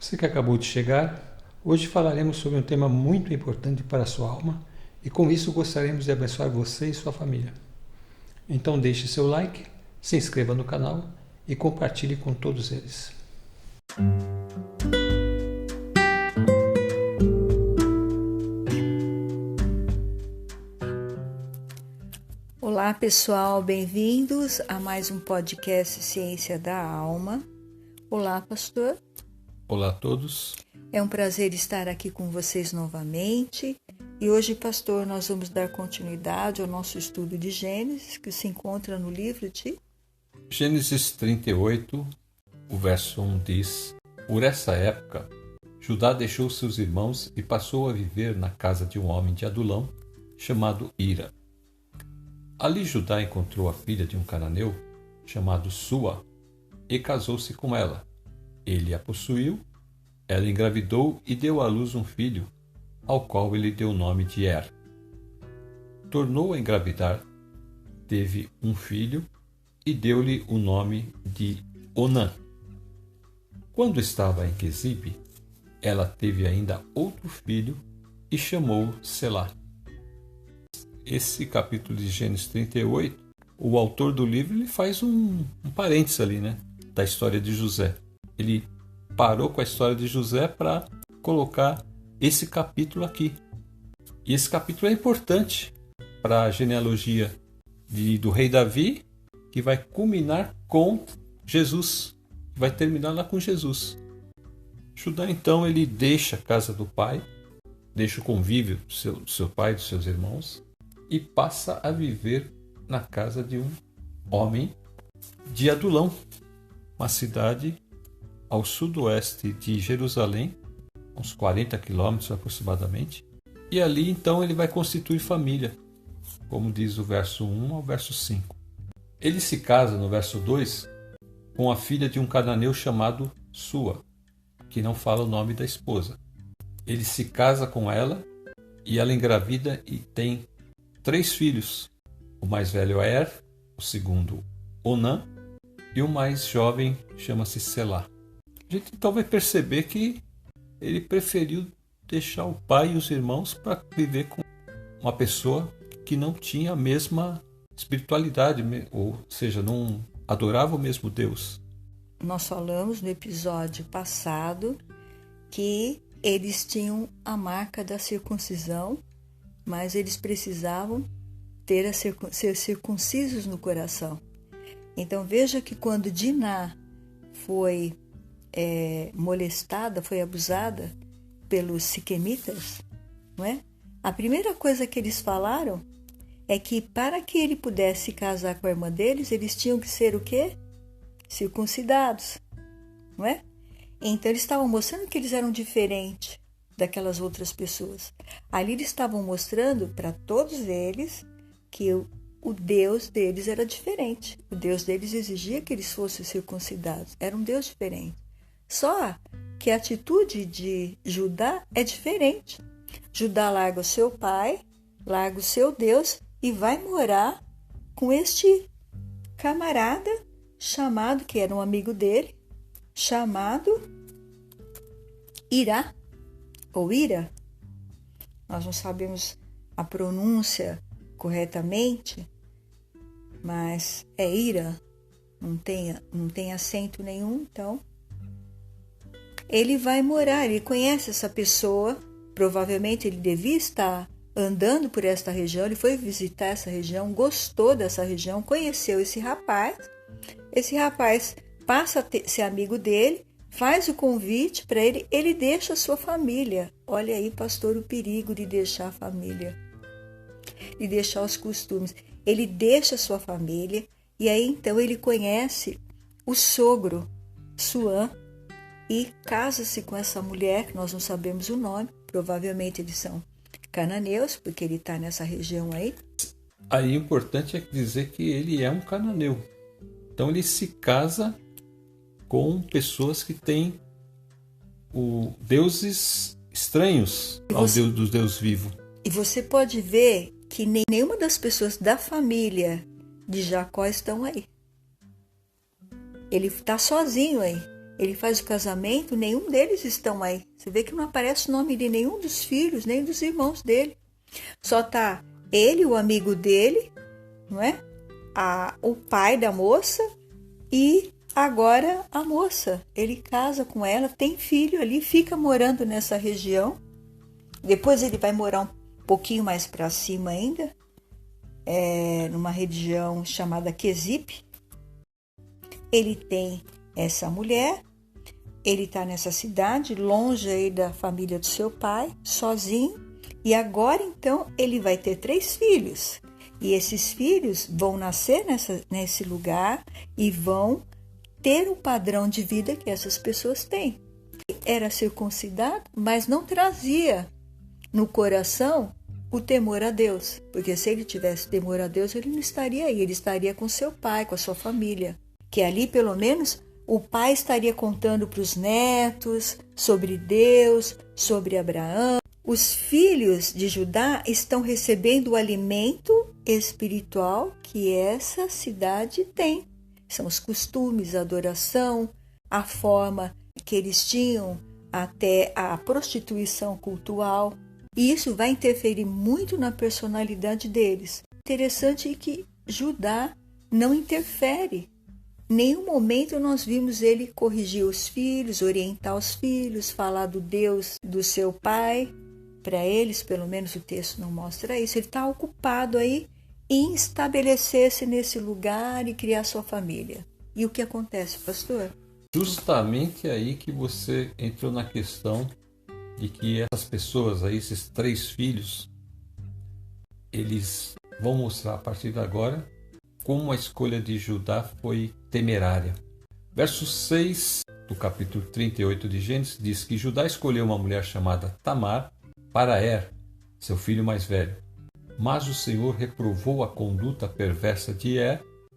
Você que acabou de chegar, hoje falaremos sobre um tema muito importante para a sua alma e com isso gostaríamos de abençoar você e sua família. Então deixe seu like, se inscreva no canal e compartilhe com todos eles. Olá pessoal, bem-vindos a mais um podcast Ciência da Alma. Olá, pastor. Olá a todos. É um prazer estar aqui com vocês novamente. E hoje, pastor, nós vamos dar continuidade ao nosso estudo de Gênesis, que se encontra no livro de Gênesis 38, o verso 1 diz: Por essa época, Judá deixou seus irmãos e passou a viver na casa de um homem de Adulão, chamado Ira. Ali Judá encontrou a filha de um cananeu, chamado Sua, e casou-se com ela. Ele a possuiu, ela engravidou e deu à luz um filho, ao qual ele deu o nome de Er. Tornou a engravidar, teve um filho e deu-lhe o nome de Onã. Quando estava em Quezibe, ela teve ainda outro filho e chamou Selá. Esse capítulo de Gênesis 38, o autor do livro ele faz um parênteses ali, da história de José. Ele parou com a história de José para colocar esse capítulo aqui. E esse capítulo é importante para a genealogia do rei Davi, que vai culminar com Jesus, que vai terminar lá com Jesus. Judá, então, ele deixa a casa do pai, deixa o convívio do seu pai e dos seus irmãos, e passa a viver na casa de um homem de Adulão, uma cidade ao sudoeste de Jerusalém, uns 40 quilômetros aproximadamente. E ali então ele vai constituir família, como diz o verso 1 ao verso 5. Ele se casa no verso 2 com a filha de um cananeu chamado Sua, que não fala o nome da esposa. Ele se casa com ela e ela engravida e tem 3 filhos. O mais velho é Er, o segundo Onã e o mais jovem chama-se Selá. A gente então vai perceber que ele preferiu deixar o pai e os irmãos para viver com uma pessoa que não tinha a mesma espiritualidade, ou seja, não adorava o mesmo Deus. Nós falamos no episódio passado que eles tinham a marca da circuncisão, mas eles precisavam ser circuncisos no coração. Então veja que quando Diná foi molestada, foi abusada pelos siquemitas, não é? A primeira coisa que eles falaram é que para que ele pudesse casar com a irmã deles, eles tinham que ser o quê? Circuncidados, não é? Então eles estavam mostrando que eles eram diferentes daquelas outras pessoas. Ali eles estavam mostrando para todos eles que o Deus deles era diferente. O Deus deles exigia que eles fossem circuncidados. Era um Deus diferente. Só que a atitude de Judá é diferente. Judá larga o seu pai, larga o seu Deus e vai morar com este camarada chamado, que era um amigo dele, chamado Irá, ou Ira. Nós não sabemos a pronúncia corretamente, mas é Ira, não tem acento nenhum, então ele vai morar, ele conhece essa pessoa, provavelmente ele devia estar andando por esta região, ele foi visitar essa região, gostou dessa região, conheceu esse rapaz passa a ser amigo dele, faz o convite para ele, ele deixa a sua família. Olha aí, pastor, o perigo de deixar a família, de deixar os costumes. Ele deixa a sua família e aí então ele conhece o sogro, Suã, e casa-se com essa mulher, que nós não sabemos o nome, provavelmente eles são cananeus, porque ele está nessa região aí. Aí o importante é dizer que ele é um cananeu. Então ele se casa com pessoas que têm deuses estranhos ao Deus dos deuses vivos. E você pode ver que nenhuma das pessoas da família de Jacó estão aí. Ele está sozinho aí. ele faz o casamento, nenhum deles estão aí. Você vê que não aparece o nome de nenhum dos filhos, nem dos irmãos dele. Só tá ele, o amigo dele, não é? O pai da moça e agora a moça. Ele casa com ela, tem filho ali, fica morando nessa região. Depois ele vai morar um pouquinho mais para cima ainda, numa região chamada Quezipe. Ele tem essa mulher, ele está nessa cidade, longe aí da família do seu pai, sozinho, e agora então ele vai ter 3 filhos. E esses filhos vão nascer nesse lugar e vão ter o padrão de vida que essas pessoas têm. Era circuncidado, mas não trazia no coração o temor a Deus, porque se ele tivesse temor a Deus, ele não estaria aí, ele estaria com seu pai, com a sua família, que ali pelo menos o pai estaria contando para os netos sobre Deus, sobre Abraão. Os filhos de Judá estão recebendo o alimento espiritual que essa cidade tem. São os costumes, a adoração, a forma que eles tinham até a prostituição cultural. E isso vai interferir muito na personalidade deles. Interessante que Judá não interfere. Em nenhum momento nós vimos ele corrigir os filhos, orientar os filhos, falar do Deus do seu pai. Para eles, pelo menos o texto não mostra isso. Ele está ocupado aí em estabelecer-se nesse lugar e criar sua família. E o que acontece, pastor? Justamente aí que você entrou na questão de que essas pessoas aí, esses 3 filhos, eles vão mostrar a partir de agora como a escolha de Judá foi temerária. Verso 6 do capítulo 38 de Gênesis diz que Judá escolheu uma mulher chamada Tamar para seu filho mais velho. Mas o Senhor reprovou a conduta perversa de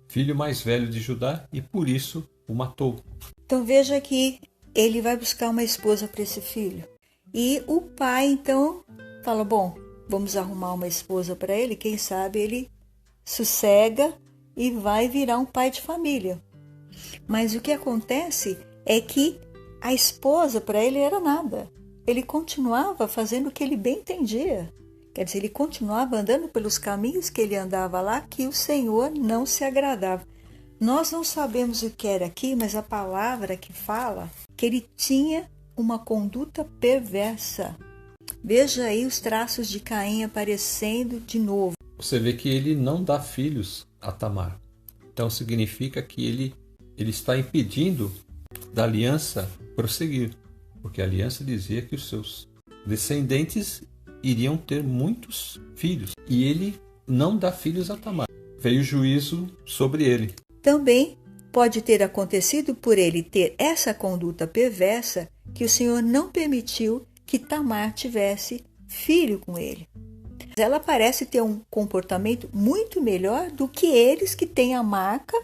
filho mais velho de Judá, e por isso o matou. Então veja que ele vai buscar uma esposa para esse filho. E o pai então fala, bom, vamos arrumar uma esposa para ele, quem sabe ele sossega e vai virar um pai de família. Mas o que acontece é que a esposa para ele era nada. Ele continuava fazendo o que ele bem entendia. Quer dizer, ele continuava andando pelos caminhos que ele andava lá, que o Senhor não se agradava. Nós não sabemos o que era aqui, mas a palavra que fala que ele tinha uma conduta perversa. Veja aí os traços de Caim aparecendo de novo. Você vê que ele não dá filhos a Tamar. Então significa que ele está impedindo da aliança prosseguir. Porque a aliança dizia que os seus descendentes iriam ter muitos filhos. E ele não dá filhos a Tamar. Veio juízo sobre ele. Também pode ter acontecido por ele ter essa conduta perversa que o Senhor não permitiu que Tamar tivesse filho com ele. Ela parece ter um comportamento muito melhor do que eles que têm a marca,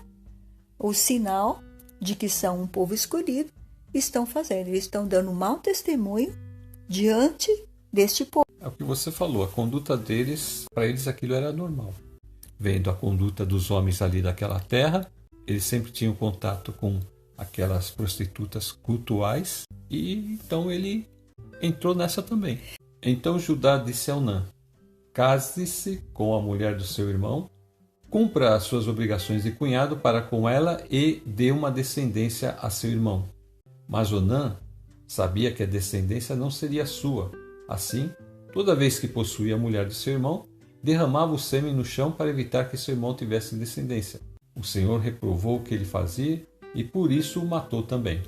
o sinal de que são um povo escolhido, estão fazendo. Eles estão dando um mau testemunho diante deste povo. É o que você falou, a conduta deles, para eles aquilo era normal. Vendo a conduta dos homens ali daquela terra, eles sempre tinham contato com aquelas prostitutas cultuais, e então ele entrou nessa também. Então Judá disse a Onã: case-se com a mulher do seu irmão, cumpra as suas obrigações de cunhado para com ela e dê uma descendência a seu irmão. Mas Onã sabia que a descendência não seria sua. Assim, toda vez que possuía a mulher de seu irmão, derramava o sêmen no chão para evitar que seu irmão tivesse descendência. O Senhor reprovou o que ele fazia e por isso o matou também.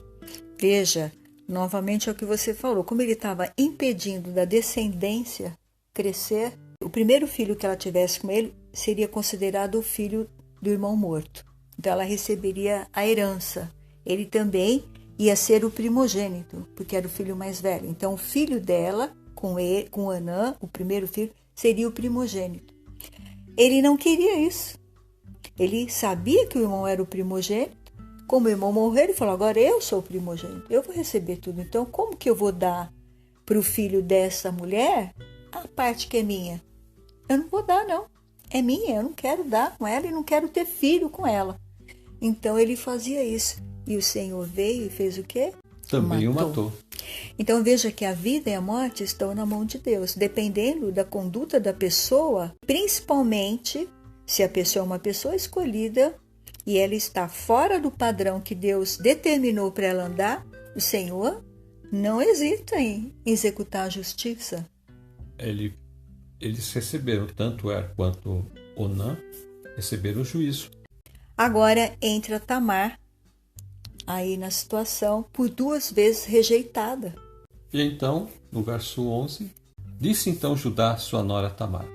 Veja, novamente é o que você falou, como ele estava impedindo da descendência crescer, o primeiro filho que ela tivesse com ele seria considerado o filho do irmão morto. Então ela receberia a herança. Ele também ia ser o primogênito, porque era o filho mais velho. Então o filho dela, com Anã, o primeiro filho, seria o primogênito. Ele não queria isso. Ele sabia que o irmão era o primogênito. Como o irmão morreu, ele falou, agora eu sou o primogênito, eu vou receber tudo. Então como que eu vou dar para o filho dessa mulher a parte que é minha? Eu não vou dar, não. É minha, eu não quero dar com ela e não quero ter filho com ela. Então ele fazia isso. E o Senhor veio e fez o quê? Também o matou. Então veja que a vida e a morte estão na mão de Deus, dependendo da conduta da pessoa, principalmente se a pessoa é uma pessoa escolhida e ela está fora do padrão que Deus determinou para ela andar, o Senhor não hesita em executar a justiça. Eles receberam, tanto Er quanto Onã, receberam o juízo. Agora entra Tamar aí na situação, por 2 vezes rejeitada. E então, no verso 11, disse então Judá sua nora Tamar: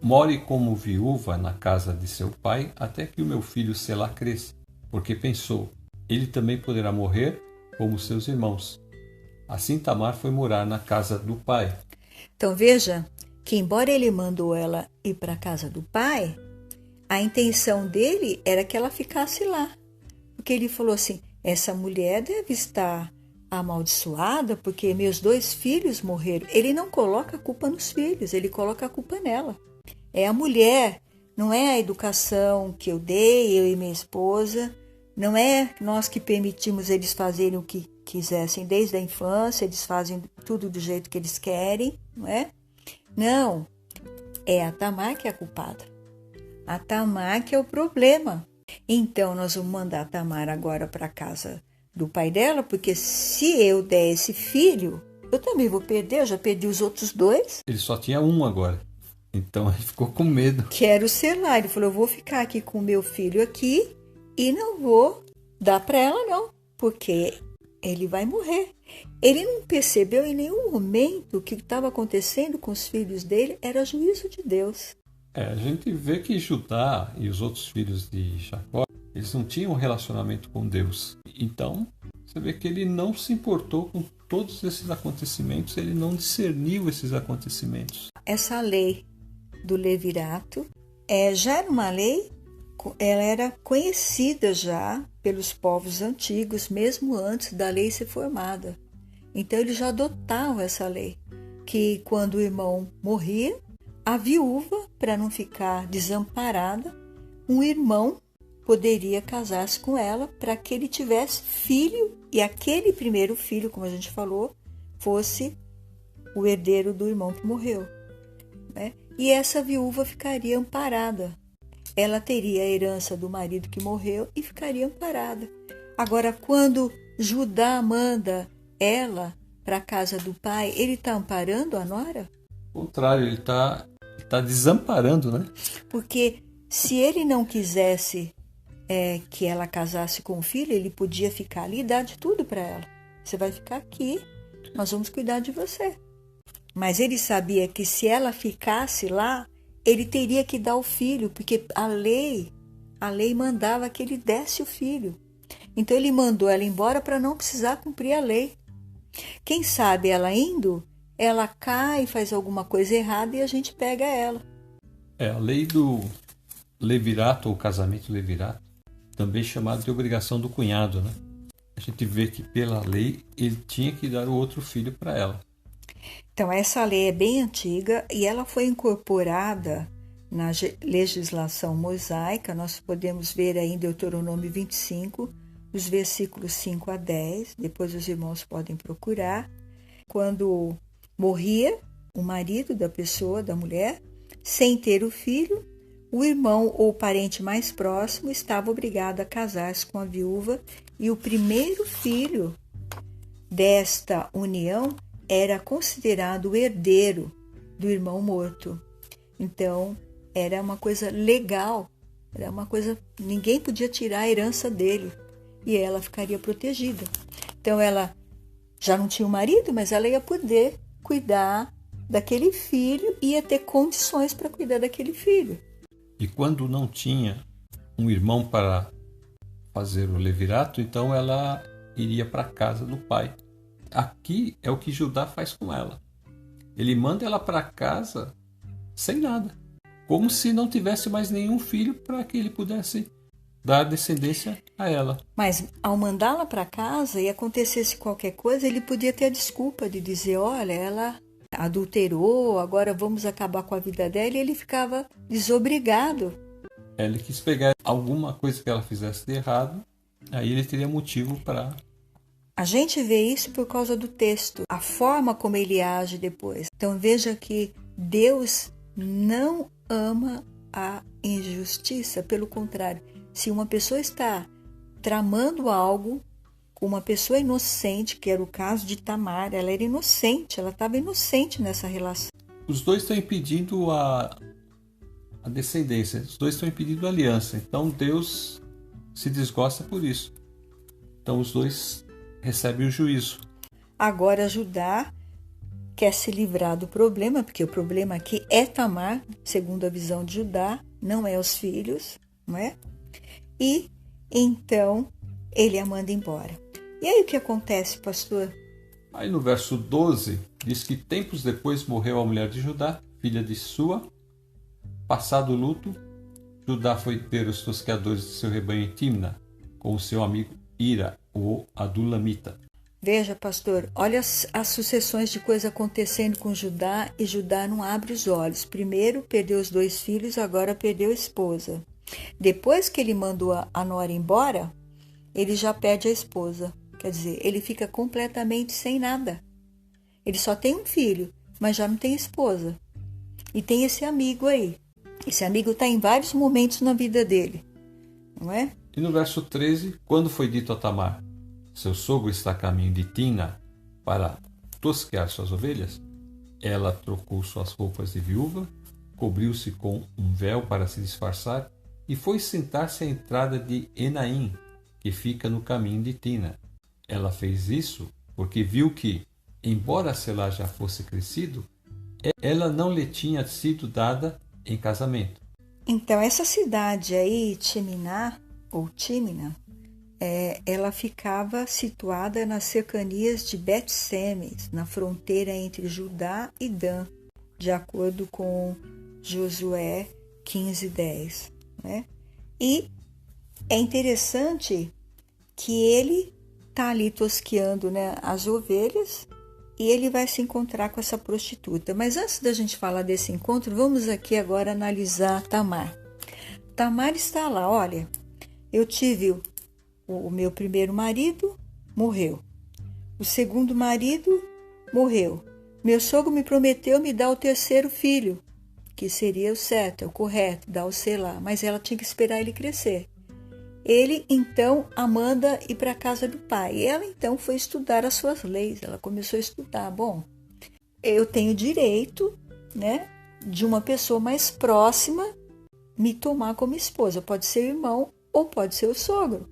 more como viúva na casa de seu pai, até que o meu filho Selá cresça, porque pensou, ele também poderá morrer como seus irmãos. Assim Tamar foi morar na casa do pai. Então veja que, embora ele mandou ela ir para a casa do pai, a intenção dele era que ela ficasse lá. Porque ele falou assim, essa mulher deve estar amaldiçoada porque meus 2 filhos morreram. Ele não coloca a culpa nos filhos, ele coloca a culpa nela. É a mulher, não é a educação que eu dei, eu e minha esposa, não é nós que permitimos eles fazerem o que quisessem desde a infância, eles fazem tudo do jeito que eles querem, não é? Não, é a Tamar que é a culpada. A Tamar que é o problema. Então nós vamos mandar a Tamar agora para a casa do pai dela, porque se eu der esse filho, eu também vou perder, eu já perdi os outros 2. Ele só tinha um agora. Então ele ficou com medo. Quero selar. Ele falou, eu vou ficar aqui com o meu filho aqui e não vou dar para ela não, porque ele vai morrer. Ele não percebeu em nenhum momento que o que estava acontecendo com os filhos dele era juízo de Deus. A gente vê que Judá e os outros filhos de Jacó, eles não tinham um relacionamento com Deus. Então, você vê que ele não se importou com todos esses acontecimentos, ele não discerniu esses acontecimentos. Essa lei do levirato já era uma lei, ela era conhecida já pelos povos antigos, mesmo antes da lei ser formada. Então eles já adotavam essa lei, que quando o irmão morria, a viúva, para não ficar desamparada, um irmão poderia casar-se com ela para que ele tivesse filho e aquele primeiro filho, como a gente falou, fosse o herdeiro do irmão que morreu, né? E essa viúva ficaria amparada. Ela teria a herança do marido que morreu e ficaria amparada. Agora, quando Judá manda ela para a casa do pai, ele está amparando a nora? Ao contrário, ele está desamparando, né? Porque se ele não quisesse que ela casasse com o filho, ele podia ficar ali e dar de tudo para ela. Você vai ficar aqui, nós vamos cuidar de você. Mas ele sabia que se ela ficasse lá, ele teria que dar o filho, porque a lei mandava que ele desse o filho. Então ele mandou ela embora para não precisar cumprir a lei. Quem sabe ela indo, ela cai, faz alguma coisa errada e a gente pega ela. A lei do levirato, ou casamento levirato, também chamado de obrigação do cunhado, né? A gente vê que pela lei ele tinha que dar o outro filho para ela. Então essa lei é bem antiga e ela foi incorporada na legislação mosaica. Nós podemos ver aí em Deuteronômio 25, os versículos 5 a 10, depois os irmãos podem procurar. Quando morria o marido da pessoa, da mulher, sem ter o filho, o irmão ou parente mais próximo estava obrigado a casar-se com a viúva e o primeiro filho desta união era considerado o herdeiro do irmão morto. Então, era uma coisa legal, era uma coisa, ninguém podia tirar a herança dele e ela ficaria protegida. Então, ela já não tinha o marido, mas ela ia poder cuidar daquele filho e ia ter condições para cuidar daquele filho. E quando não tinha um irmão para fazer o levirato, então ela iria para a casa do pai. Aqui é o que Judá faz com ela. Ele manda ela para casa sem nada, como se não tivesse mais nenhum filho para que ele pudesse dar descendência a ela. Mas ao mandá-la para casa e acontecesse qualquer coisa, ele podia ter a desculpa de dizer, olha, ela adulterou, agora vamos acabar com a vida dela, e ele ficava desobrigado. Ele quis pegar alguma coisa que ela fizesse de errado Aí ele teria motivo para... A gente vê isso por causa do texto, a forma como ele age depois. Então veja que Deus não ama a injustiça, pelo contrário. Se uma pessoa está tramando algo com uma pessoa inocente, que era o caso de Tamar, ela era inocente, ela estava inocente nessa relação. Os dois estão impedindo a descendência, os dois estão impedindo a aliança. Então Deus se desgosta por isso. Então os dois recebem o juízo. Agora Judá quer se livrar do problema, porque o problema aqui é Tamar, segundo a visão de Judá, não é os filhos, não é? E então ele a manda embora. E aí o que acontece, pastor? Aí no verso 12 diz que tempos depois morreu a mulher de Judá, filha de Sua. Passado o luto, Judá foi ter os tosqueadores de seu rebanho em Timna, com o seu amigo Ira, o Adulamita. Veja, pastor, olha as sucessões de coisas acontecendo com Judá, e Judá não abre os olhos. Primeiro perdeu os 2 filhos, agora perdeu a esposa. Depois que ele mandou a nora embora, ele já perde a esposa. Quer dizer, ele fica completamente sem nada. Ele só tem um filho, mas já não tem esposa. E tem esse amigo aí. Esse amigo está em vários momentos na vida dele, não é? E no verso 13, quando foi dito a Tamar, seu sogro está a caminho de Timna para tosquear suas ovelhas, ela trocou suas roupas de viúva, cobriu-se com um véu para se disfarçar e foi sentar-se à entrada de Enaim, que fica no caminho de Timna. Ela fez isso porque viu que, embora Selá já fosse crescido, ela não lhe tinha sido dada em casamento. Então, essa cidade aí, Timná, ou Timna, ela ficava situada nas cercanias de Bet-Semes, na fronteira entre Judá e Dan, de acordo com Josué 15:10. Né? E é interessante que ele está ali tosqueando, né, as ovelhas, e ele vai se encontrar com essa prostituta. Mas antes da gente falar desse encontro, vamos aqui agora analisar Tamar. Tamar está lá, olha, eu tive o meu primeiro marido, morreu. O segundo marido, morreu. Meu sogro me prometeu me dar o terceiro filho, que seria o certo, o correto, dar o Selá, mas ela tinha que esperar ele crescer. Ele, então, a manda ir para a casa do pai. E ela, então, foi estudar as suas leis. Ela começou a estudar. Bom, eu tenho direito, né, de uma pessoa mais próxima me tomar como esposa. Pode ser o irmão ou pode ser o sogro.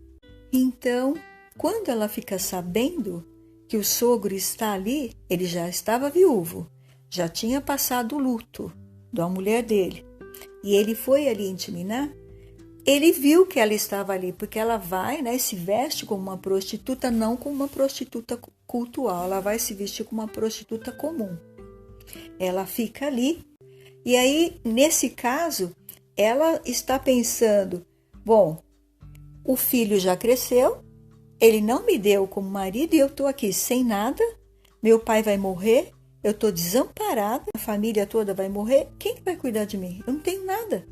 Então, quando ela fica sabendo que o sogro está ali, ele já estava viúvo, já tinha passado o luto da mulher dele. E ele foi ali intimar. Ele viu que ela estava ali, porque ela vai, né, se veste como uma prostituta, não como uma prostituta cultual, ela vai se vestir como uma prostituta comum. Ela fica ali, e aí, nesse caso, ela está pensando, bom, o filho já cresceu, ele não me deu como marido e eu estou aqui sem nada, meu pai vai morrer, eu estou desamparada, a família toda vai morrer, quem vai cuidar de mim? Eu não tenho nada.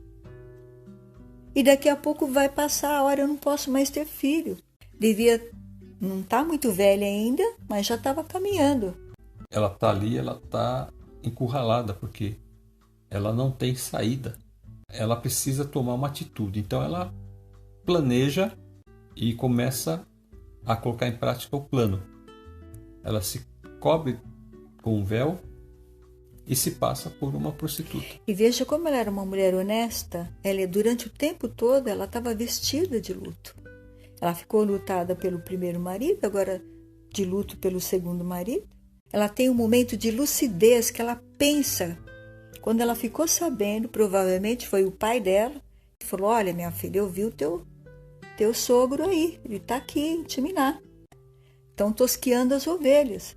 E daqui a pouco vai passar a hora, eu não posso mais ter filho. Devia, não está muito velha ainda, mas já estava caminhando. Ela está ali, ela está encurralada, porque ela não tem saída. Ela precisa tomar uma atitude. Então ela planeja e começa a colocar em prática o plano. Ela se cobre com um véu e se passa por uma prostituta. E veja como ela era uma mulher honesta. Ela, durante o tempo todo, ela estava vestida de luto. Ela ficou lutada pelo primeiro marido, agora de luto pelo segundo marido. Ela tem um momento de lucidez que ela pensa. Quando ela ficou sabendo, provavelmente foi o pai dela, que falou, olha, minha filha, eu vi o teu sogro aí, ele está aqui em Timná. Estão tosqueando as ovelhas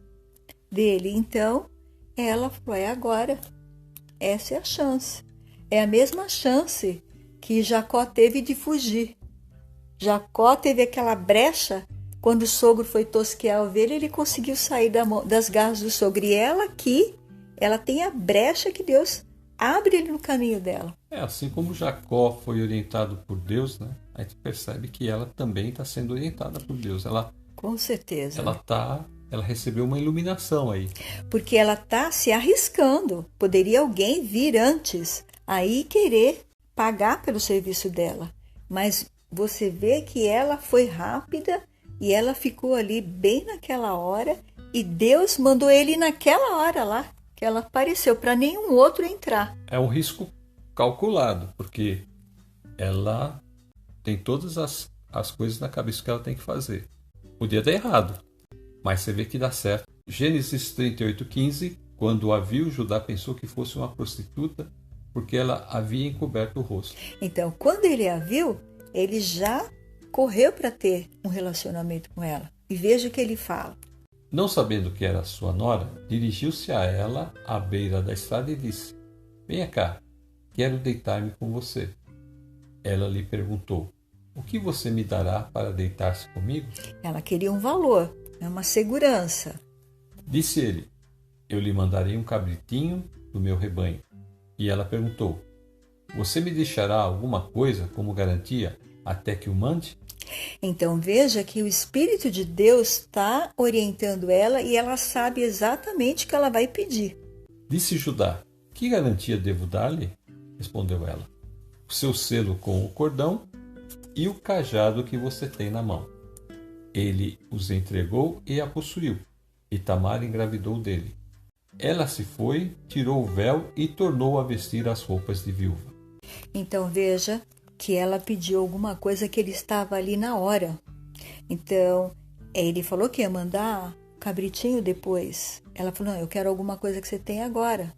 dele. Então, ela falou, é agora, essa é a chance. É a mesma chance que Jacó teve de fugir. Jacó teve aquela brecha, quando o sogro foi tosquear a ovelha, ele conseguiu sair das garras do sogro. E ela aqui, ela tem a brecha que Deus abre ele no caminho dela. Assim como Jacó foi orientado por Deus, né? A gente percebe que ela também está sendo orientada por Deus. Com certeza. Ela recebeu uma iluminação aí. Porque ela está se arriscando. Poderia alguém vir antes, aí querer pagar pelo serviço dela. Mas você vê que ela foi rápida e ela ficou ali bem naquela hora. E Deus mandou ele naquela hora lá, que ela apareceu, para nenhum outro entrar. É um risco calculado, porque ela tem todas as coisas na cabeça que ela tem que fazer. Podia dar errado, mas você vê que dá certo. Gênesis 38:15, quando a viu, Judá pensou que fosse uma prostituta, porque ela havia encoberto o rosto. Então, quando ele a viu, ele já correu para ter um relacionamento com ela. E veja o que ele fala. Não sabendo que era sua nora, dirigiu-se a ela à beira da estrada e disse: Venha cá, quero deitar-me com você. Ela lhe perguntou: O que você me dará para deitar-se comigo? Ela queria um valor, uma segurança. Disse ele: Eu lhe mandarei um cabritinho do meu rebanho. E ela perguntou: Você me deixará alguma coisa como garantia até que o mande? Então veja que o Espírito de Deus está orientando ela e ela sabe exatamente o que ela vai pedir. Disse Judá: Que garantia devo dar-lhe? Respondeu ela: O seu selo com o cordão e o cajado que você tem na mão. Ele os entregou e a possuiu, e Tamar engravidou dele. Ela se foi, tirou o véu e tornou a vestir as roupas de viúva. Então veja que ela pediu alguma coisa que ele estava ali na hora. Então, ele falou que ia mandar cabritinho depois. Ela falou: Não, eu quero alguma coisa que você tem agora.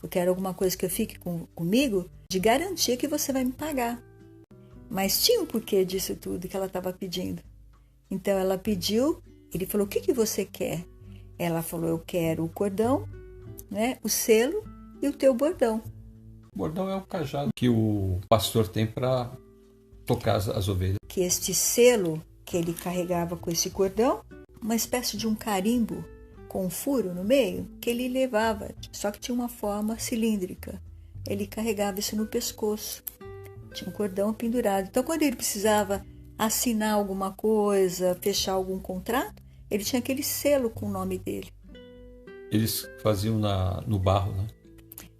Eu quero alguma coisa que eu fique comigo de garantia que você vai me pagar. Mas tinha um porquê disso tudo que ela estava pedindo. Então ela pediu, ele falou: O que você quer? Ela falou: Eu quero o cordão, né, o selo e o teu bordão. O bordão é o cajado que o pastor tem para tocar as ovelhas. Que este selo que ele carregava com esse cordão, uma espécie de um carimbo com um furo no meio, que ele levava, só que tinha uma forma cilíndrica. Ele carregava isso no pescoço. Tinha um cordão pendurado. Então, quando ele precisava assinar alguma coisa, fechar algum contrato, ele tinha aquele selo com o nome dele. Eles faziam no barro, né?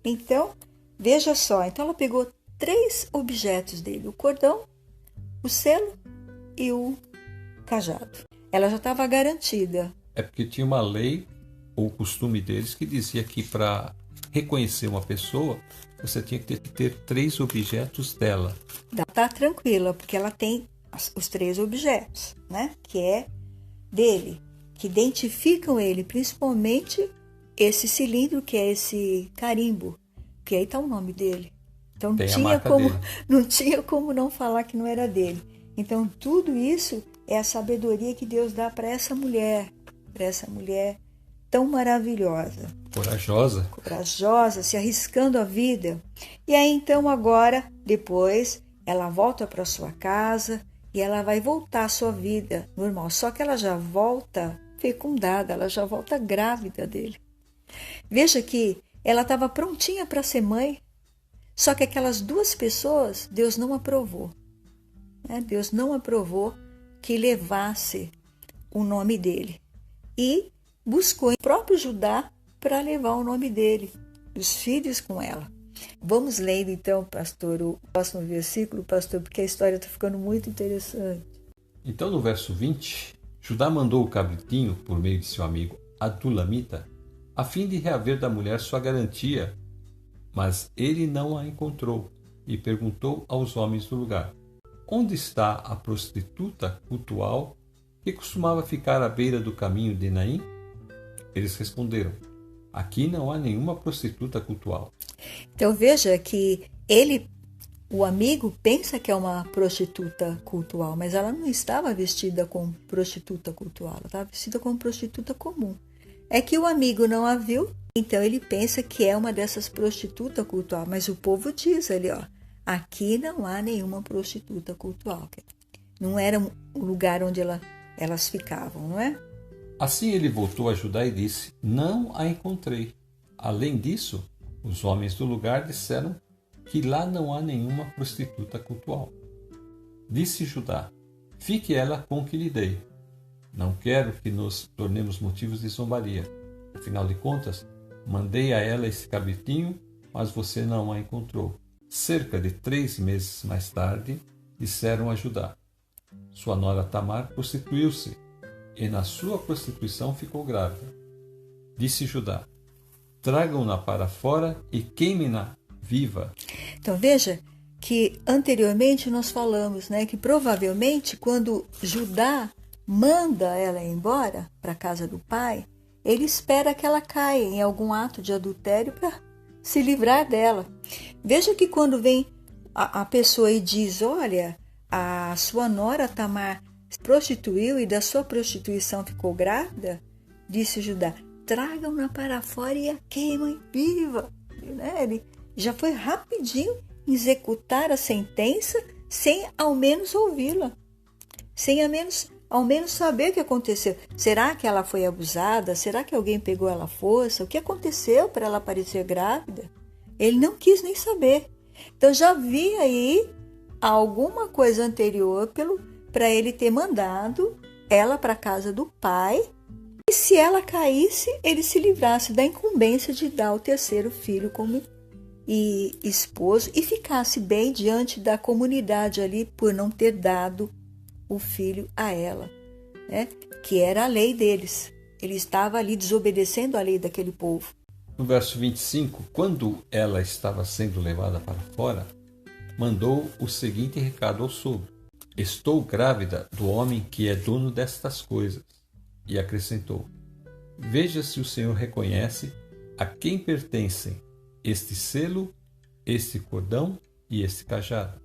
Então, veja só. Então, ela pegou 3 objetos dele: o cordão, o selo e o cajado. Ela já estava garantida. É porque tinha uma lei ou costume deles que dizia que para reconhecer uma pessoa, você tinha que ter 3 objetos dela. Tá tranquila, porque ela tem os 3 objetos, né? Que é dele, que identificam ele, principalmente esse cilindro, que é esse carimbo, que aí está o nome dele. Então não tinha como não falar que não era dele. Então tudo isso é a sabedoria que Deus dá para essa mulher tão maravilhosa. Corajosa, se arriscando a vida. E aí então agora, depois, ela volta para sua casa e ela vai voltar à sua vida normal. Só que ela já volta fecundada, ela já volta grávida dele. Veja que ela estava prontinha para ser mãe, só que aquelas 2 pessoas, Deus não aprovou. Né? Deus não aprovou que levasse o nome dele. E buscou o próprio Judá para levar o nome dele, os filhos com ela. Vamos lendo então, pastor, o próximo versículo, pastor, porque a história está ficando muito interessante. Então, no verso 20, Judá mandou o cabritinho por meio de seu amigo Adulamita, a fim de reaver da mulher sua garantia, mas ele não a encontrou e perguntou aos homens do lugar: Onde está a prostituta cultual que costumava ficar à beira do caminho de Naim? Eles responderam: Aqui não há nenhuma prostituta cultual. Então veja que o amigo, pensa que é uma prostituta cultual, mas ela não estava vestida como prostituta cultual, ela estava vestida como prostituta comum. É que o amigo não a viu, então ele pensa que é uma dessas prostitutas cultual, mas o povo diz ali, aqui não há nenhuma prostituta cultual. Não era um lugar onde elas ficavam, não é? Assim ele voltou a Judá e disse: Não a encontrei. Além disso, Os homens do lugar disseram que lá não há nenhuma prostituta cultual. Disse Judá: fique ela com o que lhe dei. Não quero que nos tornemos motivos de zombaria. Afinal de contas, mandei a ela esse cabritinho, mas você não a encontrou. Cerca de 3 meses mais tarde, disseram a Judá: sua nora Tamar prostituiu-se, e na sua prostituição ficou grávida. Disse Judá: tragam-na para fora e queimem-na viva. Então veja que anteriormente nós falamos, né, que provavelmente quando Judá manda ela embora para a casa do pai, ele espera que ela caia em algum ato de adultério para se livrar dela. Veja que quando vem a pessoa e diz: olha, a sua nora Tamar se prostituiu e da sua prostituição ficou grávida, disse Judá: tragam-na para fora e a queimem viva. Ele já foi rapidinho executar a sentença sem ao menos ouvi-la, sem ao menos saber o que aconteceu. Será que ela foi abusada? Será que alguém pegou ela à força? O que aconteceu para ela parecer grávida? Ele não quis nem saber. Então já havia aí alguma coisa anterior para ele ter mandado ela para a casa do pai, e se ela caísse, ele se livrasse da incumbência de dar o terceiro filho como esposo e ficasse bem diante da comunidade ali por não ter dado o filho a ela, né? Que era a lei deles. Ele estava ali desobedecendo a lei daquele povo. No verso 25, quando ela estava sendo levada para fora, mandou o seguinte recado ao sogro: estou grávida do homem que é dono destas coisas. E acrescentou: veja se o Senhor reconhece a quem pertencem este selo, este cordão e este cajado.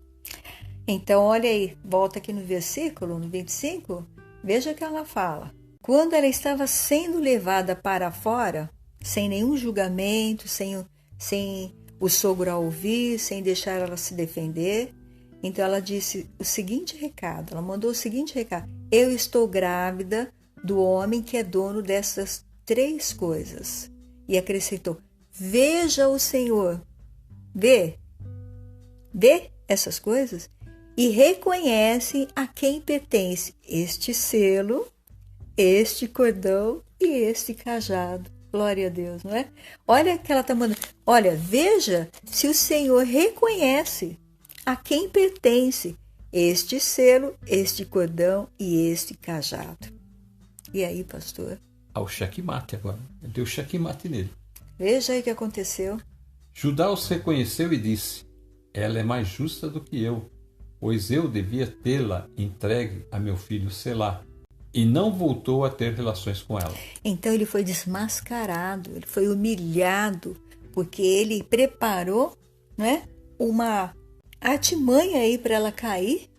Então, olha aí, volta aqui no versículo, no 25, veja o que ela fala. Quando ela estava sendo levada para fora, sem nenhum julgamento, sem o sogro a ouvir, sem deixar ela se defender, então ela disse o seguinte recado, ela mandou o seguinte recado: eu estou grávida do homem que é dono dessas 3 coisas. E acrescentou: veja o Senhor, vê essas coisas e reconhece a quem pertence este selo, este cordão e este cajado. Glória a Deus, não é? Olha o que ela está mandando. Olha, veja se o Senhor reconhece a quem pertence este selo, este cordão e este cajado. E aí, pastor? Ao checkmate agora. Deu checkmate nele. Veja aí o que aconteceu. Judá os reconheceu e disse: ela é mais justa do que eu, pois eu devia tê-la entregue a meu filho Selá. E não voltou a ter relações com ela. Então ele foi desmascarado, ele foi humilhado, porque ele preparou, né, uma artimanha aí para ela cair,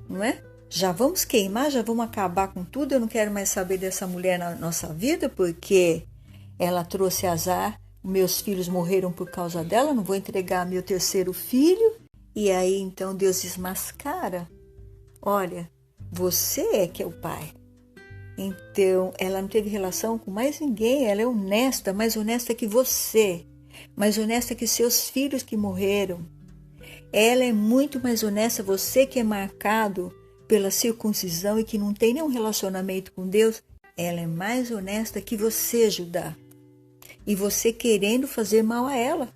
não é? Já vamos queimar, já vamos acabar com tudo, eu não quero mais saber dessa mulher na nossa vida, porque ela trouxe azar, meus filhos morreram por causa dela, não vou entregar meu terceiro filho. E aí então Deus desmascara: olha, você é que é o pai. Então ela não teve relação com mais ninguém, ela é honesta, mais honesta que você, mais honesta que seus filhos que morreram. Ela é muito mais honesta, você que é marcado pela circuncisão e que não tem nenhum relacionamento com Deus, ela é mais honesta que você, Judá. E você querendo fazer mal a ela.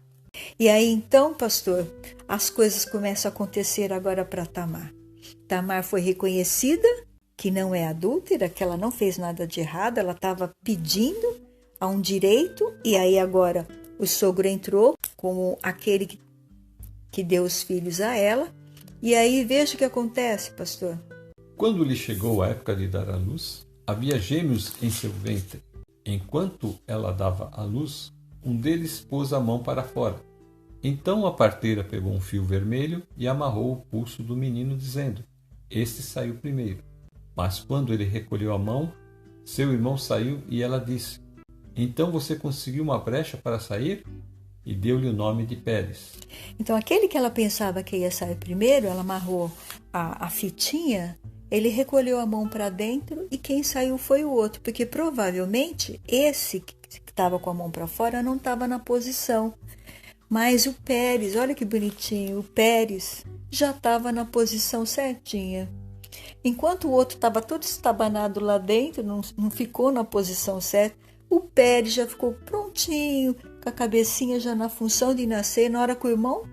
E aí então, pastor, as coisas começam a acontecer agora para Tamar. Tamar foi reconhecida que não é adúltera, que ela não fez nada de errado, ela estava pedindo a um direito, e aí agora o sogro entrou como aquele que deu os filhos a ela. E aí veja o que acontece, pastor. Quando lhe chegou a época de dar à luz, havia gêmeos em seu ventre. Enquanto ela dava à luz, um deles pôs a mão para fora. Então a parteira pegou um fio vermelho e amarrou o pulso do menino, dizendo: este saiu primeiro. Mas quando ele recolheu a mão, seu irmão saiu e ela disse: então você conseguiu uma brecha para sair? E deu-lhe o nome de Pérez. Então aquele que ela pensava que ia sair primeiro, ela amarrou a fitinha, ele recolheu a mão para dentro e quem saiu foi o outro, porque provavelmente esse que estava com a mão para fora não estava na posição Mas o Pérez, olha que bonitinho, o Pérez já estava na posição certinha. Enquanto o outro estava todo estabanado lá dentro, não ficou na posição certa, o Pérez já ficou prontinho, com a cabecinha já na função de nascer. Na hora que o irmão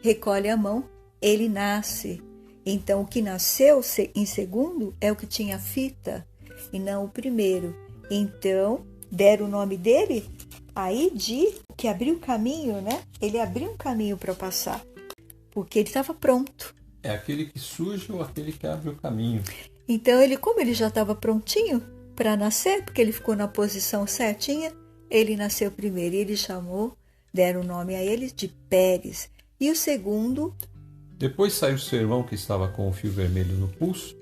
recolhe a mão, ele nasce. Então, o que nasceu em segundo é o que tinha fita e não o primeiro. Então, deram o nome dele aí de que abriu o caminho, né? Ele abriu um caminho para passar, porque ele estava pronto. É aquele que surge ou aquele que abre o caminho. Então, como ele já estava prontinho para nascer, porque ele ficou na posição certinha, ele nasceu primeiro. E ele deram o nome a ele de Pérez. E o segundo... Depois saiu seu irmão que estava com o fio vermelho no pulso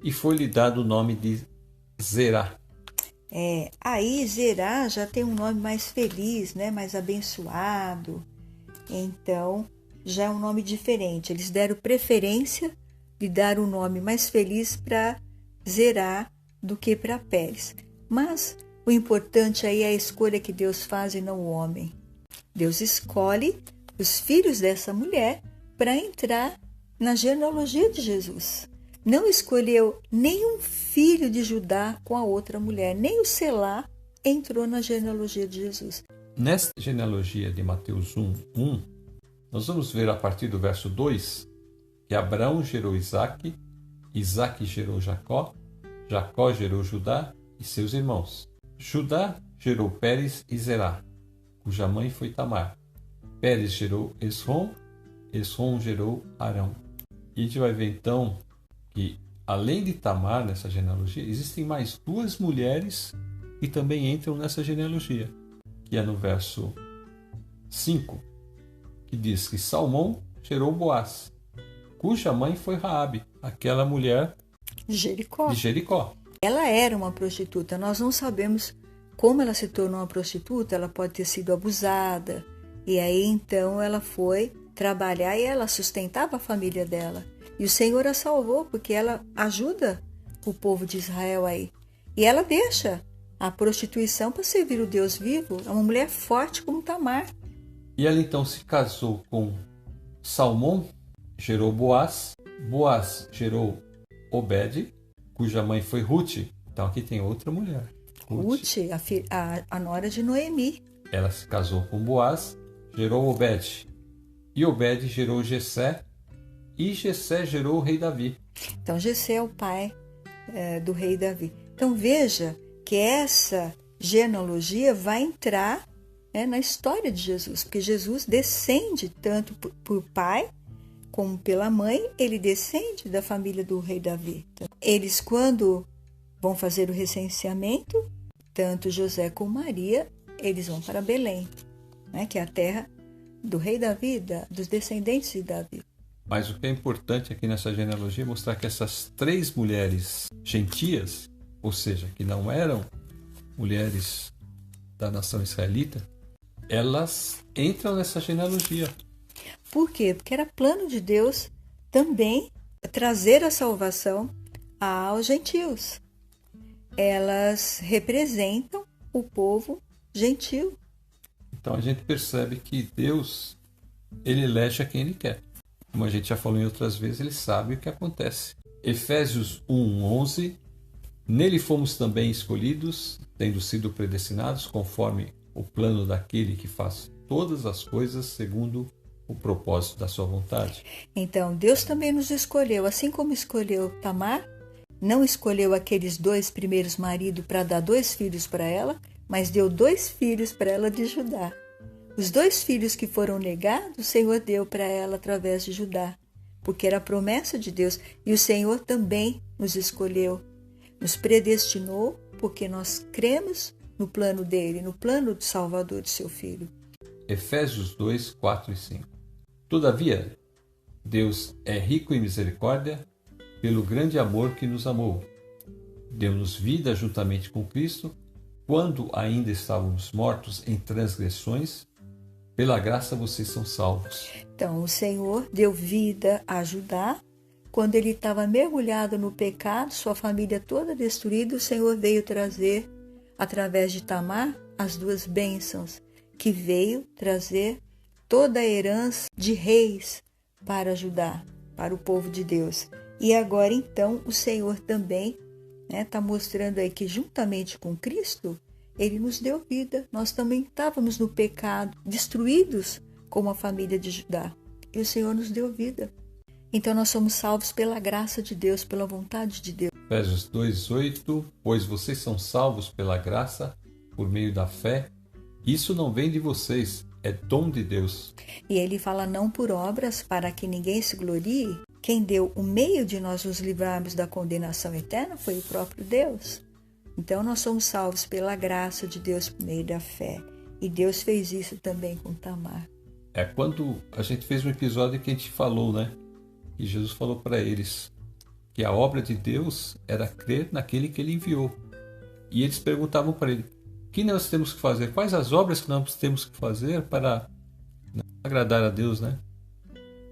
e foi-lhe dado o nome de Zerá. Aí Zerá já tem um nome mais feliz, né? Mais abençoado. Então, já é um nome diferente. Eles deram preferência de dar um nome mais feliz para Zerá do que para Pérez. Mas o importante aí é a escolha que Deus faz e não o homem. Deus escolhe os filhos dessa mulher para entrar na genealogia de Jesus. Não escolheu nenhum filho de Judá com a outra mulher, nem o Selá entrou na genealogia de Jesus. Nesta genealogia de Mateus 1:1, nós vamos ver a partir do verso 2 que Abraão gerou Isaque, Isaque gerou Jacó, Jacó gerou Judá e seus irmãos. Judá gerou Pérez e Zerá, cuja mãe foi Tamar. Pérez gerou Esrom, Esrom gerou Arão. E a gente vai ver então que, além de Tamar nessa genealogia, existem mais duas mulheres que também entram nessa genealogia, que é no verso 5, que diz que Salmão gerou Boaz, cuja mãe foi Raabe, aquela mulher de Jericó. Ela era uma prostituta. Nós não sabemos como ela se tornou uma prostituta. Ela pode ter sido abusada. E aí, então, ela foi trabalhar e ela sustentava a família dela. E o Senhor a salvou, porque ela ajuda o povo de Israel aí. E ela deixa a prostituição para servir o Deus vivo. É uma mulher forte como Tamar. E ela, então, se casou com Salmão, gerou Boaz. Boaz gerou Obed, cuja mãe foi Ruth. Então aqui tem outra mulher. Ruth, a nora de Noemi. Ela se casou com Boaz, gerou Obed. E Obed gerou Jessé. E Jessé gerou o rei Davi. Então Jessé é o pai do rei Davi. Então veja que essa genealogia vai entrar na história de Jesus. Porque Jesus descende tanto por pai como pela mãe, ele descende da família do rei Davi. Eles, quando vão fazer o recenseamento, tanto José como Maria, eles vão para Belém, que é a terra do rei Davi, dos descendentes de Davi. Mas o que é importante aqui nessa genealogia é mostrar que essas três mulheres gentias, ou seja, que não eram mulheres da nação israelita, elas entram nessa genealogia. Por quê? Porque era plano de Deus também trazer a salvação aos gentios. Elas representam o povo gentil. Então a gente percebe que Deus, ele elege a quem ele quer. Como a gente já falou em outras vezes, ele sabe o que acontece. Efésios 1:11, nele fomos também escolhidos, tendo sido predestinados conforme o plano daquele que faz todas as coisas segundo o propósito da sua vontade. Então, Deus também nos escolheu, assim como escolheu Tamar, não escolheu aqueles 2 primeiros maridos para dar 2 filhos para ela, mas deu 2 filhos para ela de Judá. Os 2 filhos que foram negados, o Senhor deu para ela através de Judá, porque era a promessa de Deus. E o Senhor também nos escolheu, nos predestinou, porque nós cremos no plano dele, no plano do Salvador de seu Filho. Efésios 2, 4 e 5. Todavia, Deus é rico em misericórdia, pelo grande amor que nos amou. Deu-nos vida juntamente com Cristo, quando ainda estávamos mortos em transgressões, pela graça vocês são salvos. Então, o Senhor deu vida a Judá. Quando ele estava mergulhado no pecado, sua família toda destruída, o Senhor veio trazer, através de Tamar, as 2 bênçãos, que veio trazer toda a herança de reis para ajudar, para o povo de Deus. E agora então o Senhor também está mostrando aí que juntamente com Cristo, Ele nos deu vida. Nós também estávamos no pecado, destruídos como a família de Judá. E o Senhor nos deu vida. Então nós somos salvos pela graça de Deus, pela vontade de Deus. Efésios 2:8, pois vocês são salvos pela graça, por meio da fé. Isso não vem de vocês, é dom de Deus. E ele fala não por obras, para que ninguém se glorie. Quem deu o meio de nós nos livrarmos da condenação eterna foi o próprio Deus. Então nós somos salvos pela graça de Deus por meio da fé. E Deus fez isso também com Tamar. É quando a gente fez um episódio que a gente falou, né? E Jesus falou para eles que a obra de Deus era crer naquele que Ele enviou. E eles perguntavam para Ele, o que nós temos que fazer? Quais as obras que nós temos que fazer para agradar a Deus, né?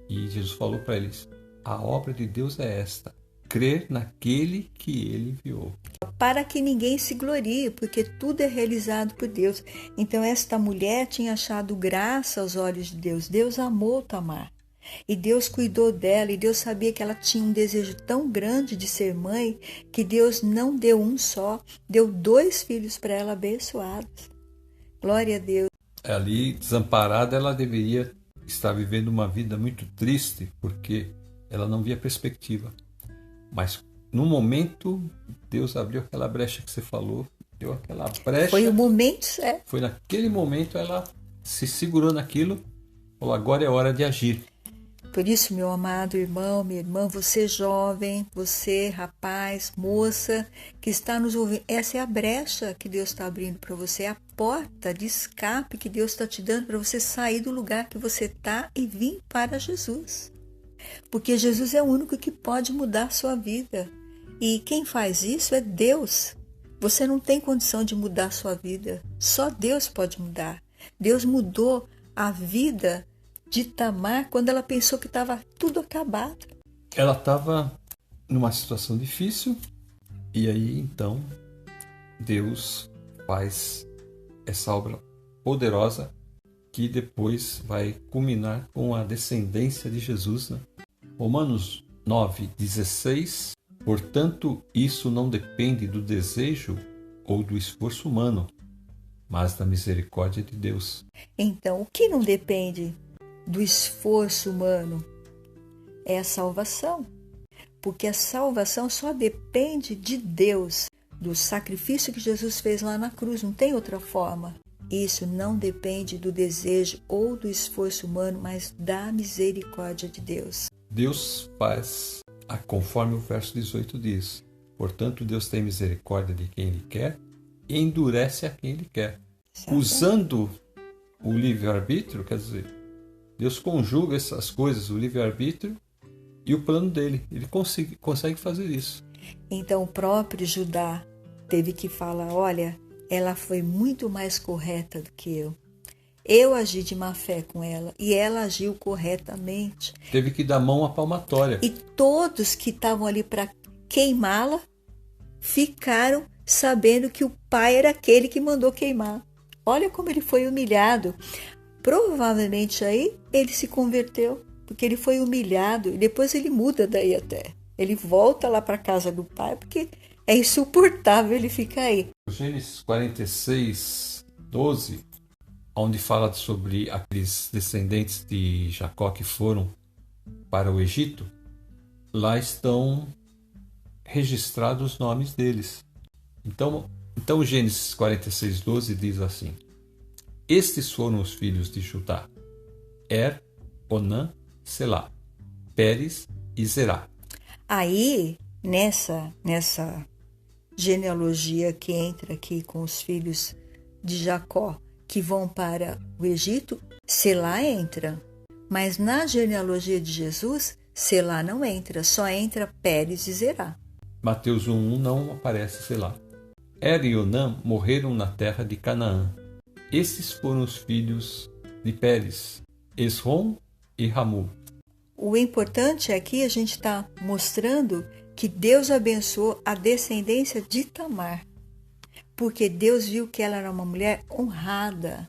E Jesus falou para eles, a obra de Deus é esta, crer naquele que Ele enviou. Para que ninguém se glorie, porque tudo é realizado por Deus. Então esta mulher tinha achado graça aos olhos de Deus. Deus amou Tamar. E Deus cuidou dela, e Deus sabia que ela tinha um desejo tão grande de ser mãe, que Deus não deu um só, deu 2 filhos para ela abençoados. Glória a Deus. Ali, desamparada, ela deveria estar vivendo uma vida muito triste, porque ela não via perspectiva. Mas, no momento, Deus abriu aquela brecha que você falou, deu aquela brecha. Foi o momento certo. Foi naquele momento, ela se segurou naquilo, falou, agora é hora de agir. Por isso, meu amado irmão, minha irmã, você jovem, você rapaz, moça, que está nos ouvindo, essa é a brecha que Deus está abrindo para você, é a porta de escape que Deus está te dando para você sair do lugar que você está e vir para Jesus. Porque Jesus é o único que pode mudar a sua vida. E quem faz isso é Deus. Você não tem condição de mudar a sua vida. Só Deus pode mudar. Deus mudou a vida de Tamar quando ela pensou que estava tudo acabado. Ela estava numa situação difícil e aí então Deus faz essa obra poderosa que depois vai culminar com a descendência de Jesus, né? Romanos 9:16, portanto, isso não depende do desejo ou do esforço humano, mas da misericórdia de Deus. Então, o que não depende do esforço humano é a salvação. Porque a salvação só depende de Deus, do sacrifício que Jesus fez lá na cruz, não tem outra forma. Isso não depende do desejo ou do esforço humano, mas da misericórdia de Deus. Deus faz conforme o verso 18 diz. Portanto, Deus tem misericórdia de quem Ele quer e endurece a quem Ele quer. Exatamente. Usando o livre-arbítrio, quer dizer, Deus conjuga essas coisas, o livre-arbítrio e o plano dele. Ele consegue fazer isso. Então o próprio Judá teve que falar, olha, ela foi muito mais correta do que eu. Eu agi de má fé com ela e ela agiu corretamente. Teve que dar mão à palmatória. E todos que estavam ali para queimá-la ficaram sabendo que o pai era aquele que mandou queimar. Olha como ele foi humilhado. Provavelmente aí ele se converteu, porque ele foi humilhado e depois ele muda daí até. Ele volta lá para a casa do pai, porque é insuportável ele ficar aí. Gênesis 46:12, onde fala sobre aqueles descendentes de Jacó que foram para o Egito, lá estão registrados os nomes deles. Então Gênesis 46:12 diz assim: estes foram os filhos de Judá: Er, Onã, Selá, Pérez e Zerá. Aí, nessa genealogia que entra aqui com os filhos de Jacó que vão para o Egito, Selá entra. Mas na genealogia de Jesus, Selá não entra, só entra Pérez e Zerá. Mateus 1:1 não aparece Selá. Er e Onã morreram na terra de Canaã. Esses foram os filhos de Pérez, Esrom e Ramul. O importante aqui a gente está mostrando que Deus abençoou a descendência de Tamar, porque Deus viu que ela era uma mulher honrada,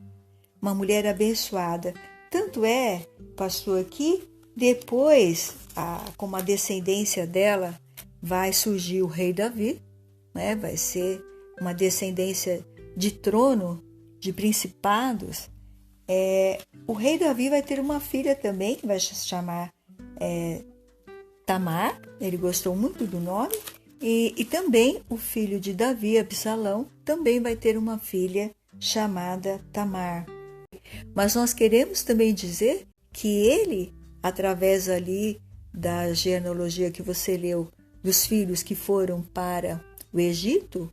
uma mulher abençoada. Tanto é, pastor, que depois, como a descendência dela, vai surgir o rei Davi, né? Vai ser uma descendência de trono, de principados. O rei Davi vai ter uma filha também, que vai se chamar Tamar. Ele gostou muito do nome. E também o filho de Davi, Absalão, também vai ter uma filha chamada Tamar. Mas nós queremos também dizer que ele, através ali da genealogia que você leu, dos filhos que foram para o Egito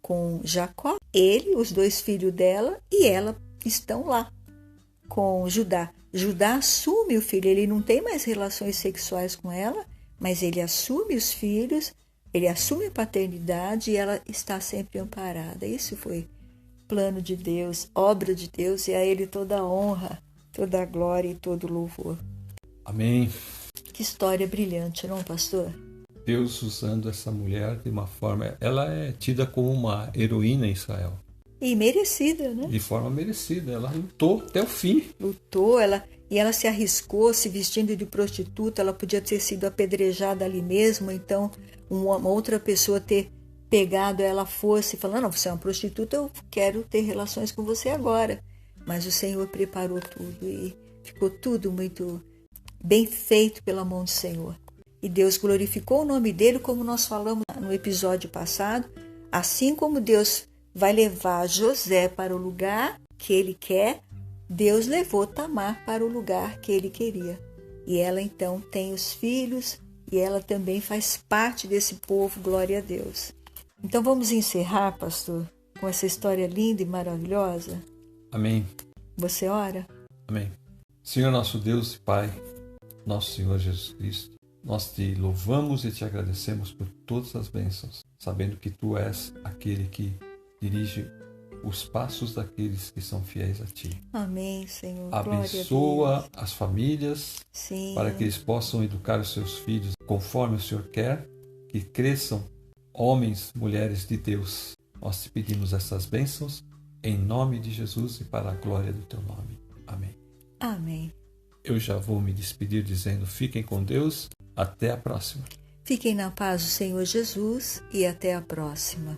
com Jacó, ele, os 2 filhos dela e ela estão lá com Judá. Judá assume o filho, ele não tem mais relações sexuais com ela, mas ele assume os filhos, ele assume a paternidade e ela está sempre amparada. Isso foi plano de Deus, obra de Deus, e a ele toda a honra, toda a glória e todo o louvor. Amém. Que história brilhante, não, pastor? Deus usando essa mulher de uma forma... Ela é tida como uma heroína em Israel. E merecida, né? De forma merecida. Ela lutou até o fim. Lutou, ela se arriscou se vestindo de prostituta. Ela podia ter sido apedrejada ali mesmo. Então, uma outra pessoa ter pegado ela fosse falando, não, você é uma prostituta, eu quero ter relações com você agora. Mas o Senhor preparou tudo e ficou tudo muito bem feito pela mão do Senhor. E Deus glorificou o nome dele, como nós falamos no episódio passado, assim como Deus vai levar José para o lugar que ele quer, Deus levou Tamar para o lugar que ele queria. E ela então tem os filhos e ela também faz parte desse povo, glória a Deus. Então vamos encerrar, pastor, com essa história linda e maravilhosa? Amém. Você ora? Amém. Senhor nosso Deus e Pai, nosso Senhor Jesus Cristo, nós te louvamos e te agradecemos por todas as bênçãos, sabendo que tu és aquele que dirige os passos daqueles que são fiéis a ti. Amém, Senhor. Abençoa as famílias, Sim, para que eles possam educar os seus filhos conforme o Senhor quer, que cresçam homens, mulheres de Deus. Nós te pedimos essas bênçãos em nome de Jesus e para a glória do teu nome. Amém. amém. Eu já vou me despedir dizendo: fiquem com Deus. Até a próxima. Fiquem na paz do Senhor Jesus e até a próxima.